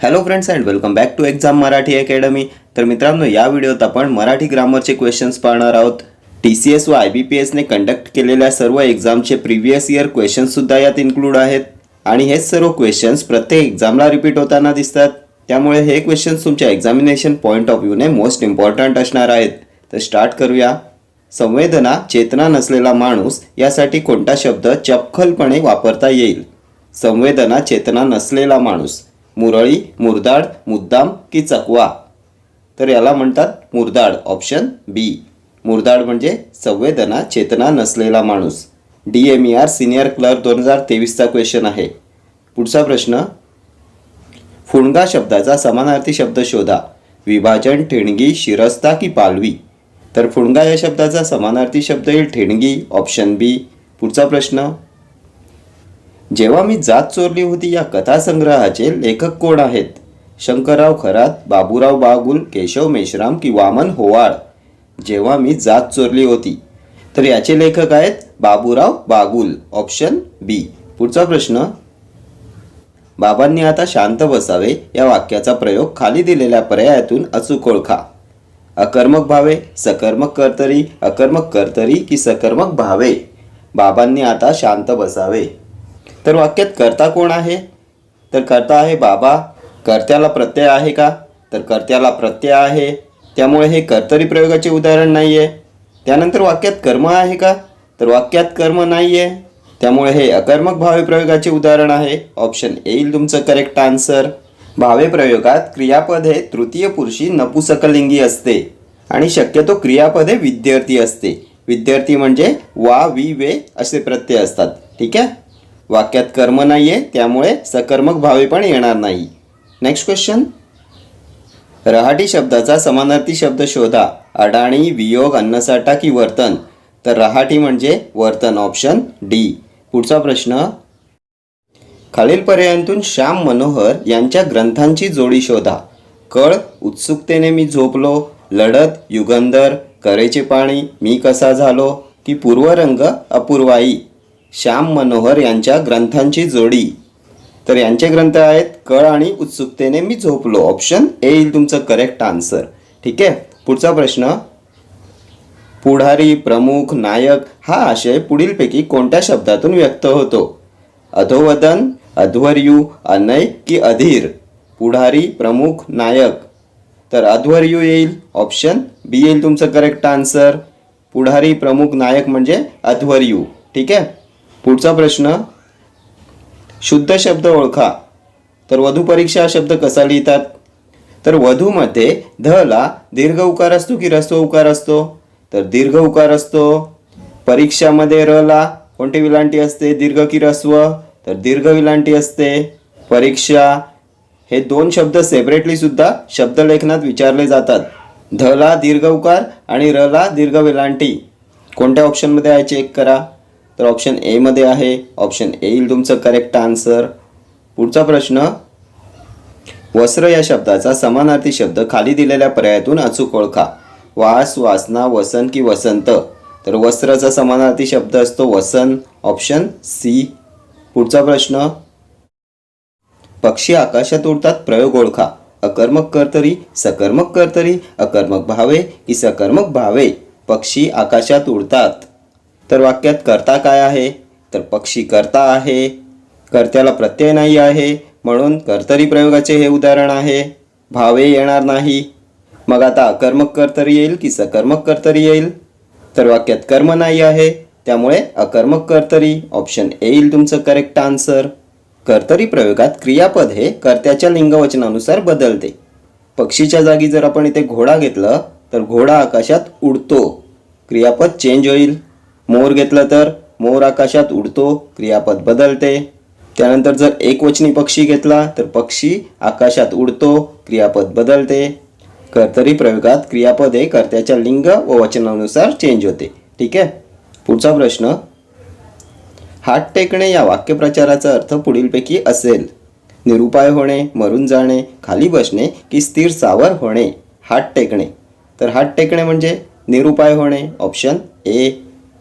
Hello friends and welcome back to exam Marathi academy. तर मित्रांनो, या व्हिडिओत आपण मराठी ग्रामरचे क्वेश्चन्स पाहणार आहोत. TCS व IBPSने कंडक्ट केलेल्या सर्व एक्झामचे प्रिव्हियस इयर क्वेश्चन्ससुद्धा यात इन्क्लूड आहेत आणि हे सर्व क्वेश्चन्स प्रत्येक एक्झामला रिपीट होताना दिसतात. त्यामुळे हे क्वेश्चन्स तुमच्या एक्झामिनेशन पॉईंट ऑफ व्ह्यूने मोस्ट इम्पॉर्टंट असणार आहेत. तर स्टार्ट करूया. संवेदना, चेतना नसलेला माणूस यासाठी कोणता शब्द चपखलपणे वापरता येईल? संवेदना, चेतना नसलेला माणूस. मुरळी, मुरदाड, मुद्दाम की चकवा? तर याला म्हणतात मुरदाड. ऑप्शन बी. मुरदाड म्हणजे संवेदना, चेतना नसलेला माणूस. DMER सिनियर क्लर्क 2023चा क्वेश्चन आहे. पुढचा प्रश्न. फुणगा शब्दाचा समानार्थी शब्द शोधा. विभाजन, ठिणगी, शिरस्ता की पालवी? तर फुणगा या शब्दाचा समानार्थी शब्द येईल ठिणगी. ऑप्शन बी. पुढचा प्रश्न. जेव्हा मी जात चोरली होती या कथासंग्रहाचे लेखक कोण आहेत? शंकरराव खरात, बाबूराव बागुल, केशव मेश्राम की वामन होवाळ? जेव्हा मी जात चोरली होती, तर याचे लेखक आहेत बाबूराव बागुल. ऑप्शन बी. पुढचा प्रश्न. बाबांनी आता शांत बसावे या वाक्याचा प्रयोग खाली दिलेल्या पर्यायातून अचूक ओळखा. अकर्मक भावे, सकर्मक कर्तरी, अकर्मक कर्तरी की सकर्मक भावे? बाबांनी आता शांत बसावे. तर वाक्यात कर्ता कोण आहे? तर कर्ता आहे बाबा. कर्त्याला प्रत्यय आहे का? तर कर्त्याला प्रत्यय आहे, त्यामुळे हे कर्तरी प्रयोगाचे उदाहरण नाही आहे. त्यानंतर वाक्यात कर्म आहे का? तर वाक्यात कर्म नाही आहे, त्यामुळे हे अकर्मक भावे प्रयोगाचे उदाहरण आहे. ऑप्शन ए येईल तुमचं करेक्ट आन्सर. भावे प्रयोगात क्रियापद हे तृतीय पुरुषी नपुसकलिंगी असते आणि शक्यतो क्रियापद हे विद्यार्थी असते. विद्यार्थी म्हणजे वा, वी, वे असे प्रत्यय असतात. ठीक आहे. वाक्यात कर्म नाही आहे, त्यामुळे सकर्मक भावे पण येणार नाही. Next question. रहाटी शब्दाचा समानार्थी शब्द शोधा. अडाणी, वियोग, अन्नसाठा की वर्तन? तर रहाटी म्हणजे वर्तन. Option D. पुढचा प्रश्न. खालील पर्यायांतून श्याम मनोहर यांच्या ग्रंथांची जोडी शोधा. कळ, उत्सुकतेने मी झोपलो, लढत, युगंधर, करेचे पाणी, मी कसा झालो की पूर्वरंग, अपूर्वाई? श्याम मनोहर यांच्या ग्रंथांची जोडी. तर यांचे ग्रंथ आहेत कळ आणि उत्सुकतेने मी झोपलो. ऑप्शन ए येईल तुमचं करेक्ट आन्सर. ठीक आहे. पुढचा प्रश्न. पुढारी, प्रमुख, नायक हा आशय पुढीलपैकी कोणत्या शब्दातून व्यक्त होतो? अधोवदन, अध्वर्यू, अनय की अधीर? पुढारी, प्रमुख, नायक. तर अध्वर्यू येईल. ऑप्शन बी येईल तुमचं करेक्ट आन्सर. पुढारी, प्रमुख, नायक म्हणजे अध्वर्यू. ठीक आहे. पुढचा प्रश्न. शुद्ध शब्द ओळखा. तर वधू परीक्षा हा शब्द कसा लिहितात? तर वधूमध्ये ध ला दीर्घ उकार असतो की ऱ्हस्व उकार असतो? तर दीर्घ उकार असतो. परीक्षामध्ये र ला कोणती विलांटी असते, दीर्घ की ऱ्हस्व? तर दीर्घ विलांटी असते. परीक्षा हे दोन शब्द सेपरेटली सुद्धा शब्दलेखनात विचारले जातात. ध ला दीर्घ उकार आणि र ला दीर्घ विलांटी कोणत्या ऑप्शनमध्ये आहे चेक करा. तर ऑप्शन ए मध्ये आहे. ऑप्शन ए येईल तुमचं करेक्ट आन्सर. पुढचा प्रश्न. वस्त्र या शब्दाचा समानार्थी शब्द खाली दिलेल्या पर्यायातून अचूक ओळखा. वास, वासना, वसन की वसंत? तर वस्त्राचा समानार्थी शब्द असतो वसन. Option C. पुढचा प्रश्न. पक्षी आकाशात उडतात, प्रयोग ओळखा. अकर्मक कर्तरी, सकर्मक कर्तरी, अकर्मक भावे की सकर्मक भावे? पक्षी आकाशात उडतात. तर वाक्यात कर्ता काय आहे? तर पक्षी कर्ता आहे. कर्त्याला प्रत्यय नाही आहे, म्हणून कर्तरी प्रयोगाचे हे उदाहरण आहे. भावे येणार नाही. मग आता अकर्मक कर्तरी येईल की सकर्मक कर्तरी येईल? तर वाक्यात कर्म नाही आहे, त्यामुळे अकर्मक कर्तरी. ऑप्शन ए येईल तुमचं करेक्ट आन्सर. कर्तरी प्रयोगात क्रियापद हे कर्त्याच्या लिंगवचनानुसार बदलते. पक्षीच्या जागी जर आपण इथे घोडा घेतलं तर घोडा आकाशात उडतो, क्रियापद चेंज होईल. मोर घेतलं तर मोर आकाशात उडतो, क्रियापद बदलते. त्यानंतर जर एकवचनी पक्षी घेतला तर पक्षी आकाशात उडतो, क्रियापद बदलते. कर्तरी प्रयोगात क्रियापद हे कर्त्याच्या लिंग व वचनानुसार चेंज होते. ठीक आहे. पुढचा प्रश्न. हात टेकणे या वाक्यप्रचाराचा अर्थ पुढीलपैकी असेल. निरुपाय होणे, मरून जाणे, खाली बसणे की स्थिर सावर होणे? हात टेकणे. तर हात टेकणे म्हणजे निरुपाय होणे. Option A.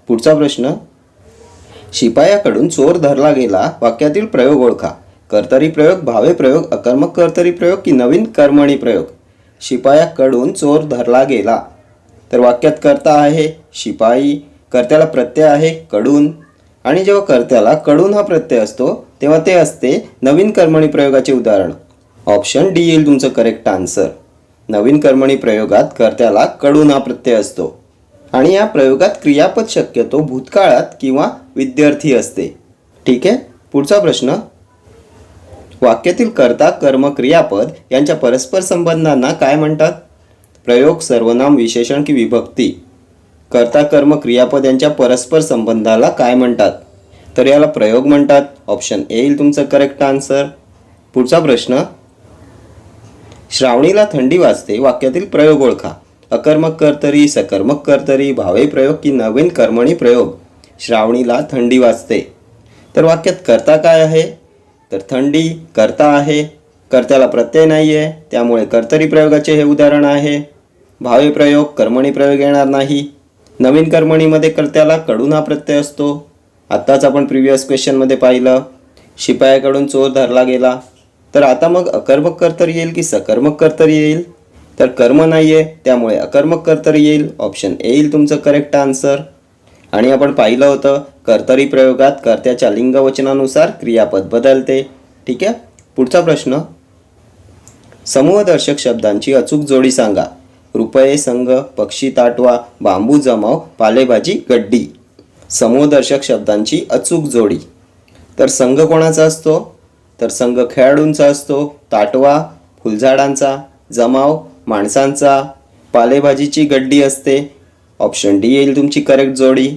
पुढचा प्रश्न. शिपायाकडून चोर धरला गेला वाक्यातील प्रयोग ओळखा. कर्तरी प्रयोग, भावे प्रयोग, अकर्मक कर्तरी प्रयोग की नवीन कर्मणी प्रयोग? शिपायाकडून चोर धरला गेला. तर वाक्यात कर्ता आहे शिपाई, कर्त्याला प्रत्यय आहे कडून, आणि जेव्हा कर्त्याला कडून हा प्रत्यय असतो तेव्हा ते असते नवीन कर्मणी प्रयोगाचे उदाहरण. ऑप्शन डी येईल तुमचं करेक्ट आन्सर. नवीन कर्मणी प्रयोगात कर्त्याला कडून हा प्रत्यय असतो आणि या प्रयोगात क्रियापद शक्यतो भूतकाळात किंवा विद्यार्थी असते. ठीक आहे. पुढचा प्रश्न, वाक्यातील कर्ता, कर्म, क्रियापद यांच्या परस्पर संबंधांना काय म्हणतात? प्रयोग, सर्वनाम, विशेषण की विभक्ती? कर्ता, कर्म, क्रियापद यांच्या परस्पर संबंधाला काय म्हणतात? तर याला प्रयोग म्हणतात. ऑप्शन ए येईल तुमचं करेक्ट आन्सर. पुढचा प्रश्न, श्रावणीला थंडी वाजते वाक्यातील प्रयोग ओळखा. अकर्मक कर्तरी, सकर्मक कर्तरी, भावे प्रयोग की नवीन कर्मणी प्रयोग? श्रावणीला थंडी वाजते. तर वाक्यात कर्ता काय आहे? तर थंडी कर्ता आहे, कर्त्याला प्रत्यय नाही आहे, त्यामुळे कर्तरी प्रयोगाचे हे उदाहरण आहे. भावे प्रयोग, कर्मणी प्रयोग येणार नाही. नवीन कर्मणीमध्ये कर्त्याला कडून हा प्रत्यय असतो. आत्ताच आपण प्रिव्हियस क्वेश्चनमध्ये पाहिलं, शिपायाकडून चोर धरला गेला. तर आता मग अकर्मक कर्तरी येईल की सकर्मक कर्तरी येईल? तर कर्म नाही आहे, त्यामुळे अकर्मक कर्तरी येईल. ऑप्शन ए येईल तुमचं करेक्ट आन्सर. आणि आपण पाहिलं होतं कर्तरी प्रयोगात कर्त्याच्या लिंगवचनानुसार क्रियापद बदलते. ठीक आहे. पुढचा प्रश्न, समूहदर्शक शब्दांची अचूक जोडी सांगा. रुपये, संघ, पक्षी, ताटवा, बांबू, जमाव, पालेभाजी, गड्डी. समूहदर्शक शब्दांची अचूक जोडी. तर संघ कोणाचा असतो? तर संघ खेळाडूंचा असतो. ताटवा फुलझाडांचा, जमाव माणसांचा, पालेभाजीची गड्डी असते. ऑप्शन डी येईल तुमची करेक्ट जोडी.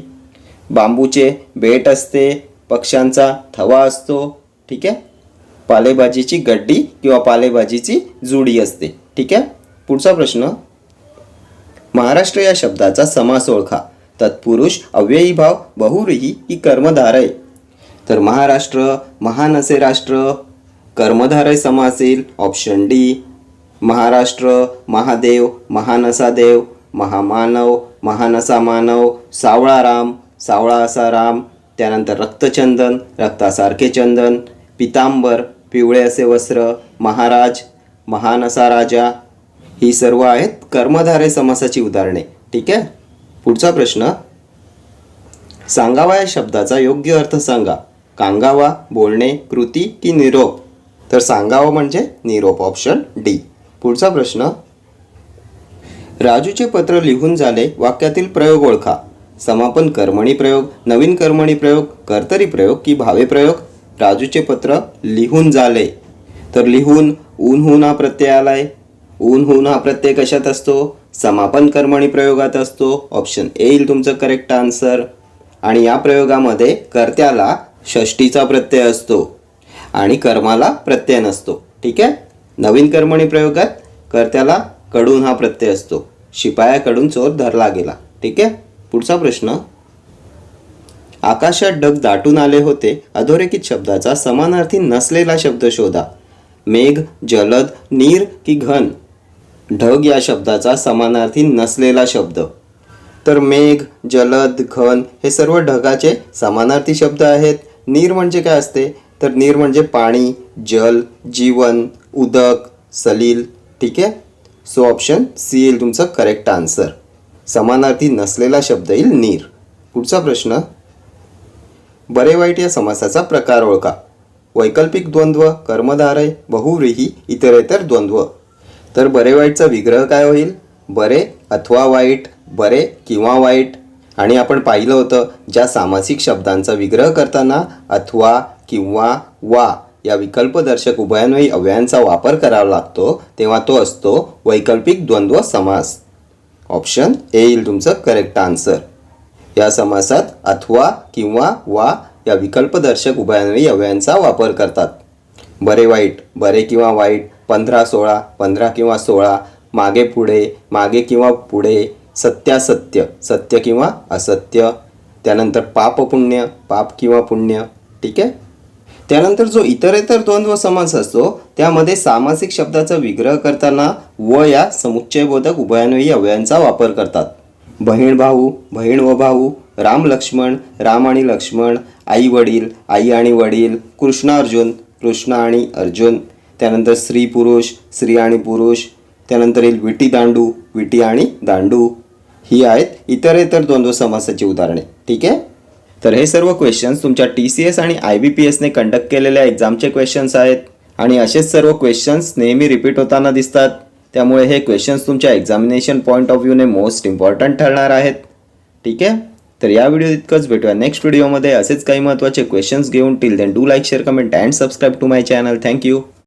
बांबूचे बेट असते, पक्ष्यांचा थवा असतो. ठीक आहे. पालेभाजीची गड्डी किंवा पालेभाजीची जुडी असते. ठीक आहे. पुढचा प्रश्न, महाराष्ट्र या शब्दाचा समास ओळखा. तत्पुरुष, अव्ययी भाव, बहुव्रीही की कर्मधारय? तर महाराष्ट्र, महान असे राष्ट्र, कर्मधारय समास येईल. Option D. महाराष्ट्र, महादेव, महान असा देव, महामानव, महान असा मानव, सावळा राम, सावळा असा राम, त्यानंतर रक्तचंदन, रक्तासारखे चंदन, पितांबर, पिवळे असे वस्त्र, महाराज, महान असा राजा. ही सर्व आहेत कर्मधारय समासाची उदाहरणे. ठीक आहे. पुढचा प्रश्न, सांगावा या शब्दाचा योग्य अर्थ सांगा. कांगावा, बोलणे, कृती की निरोप? तर सांगावा म्हणजे निरोप. Option D. पुढचा प्रश्न, राजूचे पत्र लिहून झाले वाक्यातील प्रयोग ओळखा. समापन कर्मणी प्रयोग, नवीन कर्मणी प्रयोग, कर्तरी प्रयोग की भावे प्रयोग? राजूचे पत्र लिहून झाले. तर लिहून, ऊन होऊन हा प्रत्यय आलाय. ऊन होऊन हा प्रत्यय कशात असतो? समापन कर्मणी प्रयोगात असतो. ऑप्शन ए येईल तुमचं करेक्ट आन्सर. आणि या प्रयोगामध्ये कर्त्याला षष्टीचा प्रत्यय असतो आणि कर्माला प्रत्यय नसतो. ठीक आहे. नवीन कर्मणी प्रयोगात कर्त्याला कडून हा प्रत्यय असतो. शिपायाकडून चोर धरला गेला. ठीक आहे. पुढचा प्रश्न, आकाशात ढग दाटून आले होते अधोरेखित शब्दाचा समानार्थी नसलेला शब्द शोधा. मेघ, जलद, नीर की घन? ढग या शब्दाचा समानार्थी नसलेला शब्द. तर मेघ, जलद, घन हे सर्व ढगाचे समानार्थी शब्द आहेत. नीर म्हणजे काय असते? तर नीर म्हणजे पाणी, जल, जीवन, उदक, सलील. ठीक आहे. सो ऑप्शन सी येईल तुमचं करेक्ट आन्सर. समानार्थी नसलेला शब्द येईल नीर. पुढचा प्रश्न, बरे वाईट या समासाचा प्रकार ओळखा. वैकल्पिक द्वंद्व, कर्मधारय, बहुव्रीही, इतरेतर द्वंद्व. तर बरे वाईटचा विग्रह काय होईल? बरे अथवा वाईट, बरे किंवा वाईट. आणि आपण पाहिलं होतं ज्या सामासिक शब्दांचा विग्रह करताना अथवा किंवा वा या विकल्पदर्शक उभयान्वयी अव्ययांचा वापर करावा लागतो तेव्हा तो असतो वैकल्पिक द्वंद्व समास. ऑप्शन ए येईल तुमचं करेक्ट आन्सर. या समासात अथवा किंवा वा या विकल्पदर्शक उभयान्वयी अव्ययांचा वापर करतात. बरे वाईट, बरे किंवा वाईट, 15-16, 15 किंवा 16, मागे पुढे, मागे किंवा पुढे, सत्यासत्य, सत्य किंवा असत्य. त्यानंतर पाप पुण्य, पाप किंवा पुण्य. ठीक आहे. त्यानंतर जो इतरेतर द्वंद्व समास असतो त्यामध्ये सामासिक शब्दाचा विग्रह करताना व या समुच्चयबोधक उभयान्वयी अव्ययांचा वापर करतात. बहीण भाऊ, बहीण व भाऊ, राम लक्ष्मण, राम आणि लक्ष्मण, आई वडील, आई आणि वडील, कृष्ण अर्जुन. कृष्ण आणि अर्जुन, त्यानंतर स्त्री पुरुष, स्त्री आणि पुरुष, त्यानंतर येईल विटी दांडू, विटी आणि दांडू. ही आहेत इतरेतर द्वंद्व समासाची उदाहरणे. ठीक आहे. तर हे सर्व क्वेश्चन्स तुमच्या TCS आणि IBPSने कंडक्ट केलेल्या एक्झामचे क्वेश्चन्स आहेत आणि असेच सर्व क्वेश्चन्स नेहमी रिपीट होताना दिसतात. त्यामुळे हे क्वेश्चन्स तुमच्या एक्झामिनेशन पॉईंट ऑफ व्ह्यूने मोस्ट इम्पॉर्टंट ठरणार आहेत. ठीक आहे. तर या व्हिडिओ इतकंच. भेटूया नेक्स्ट व्हिडिओमध्ये असेच काही महत्त्वाचे क्वेश्चन्स घेऊन. Till then do like, share, comment and subscribe to my channel. Thank you.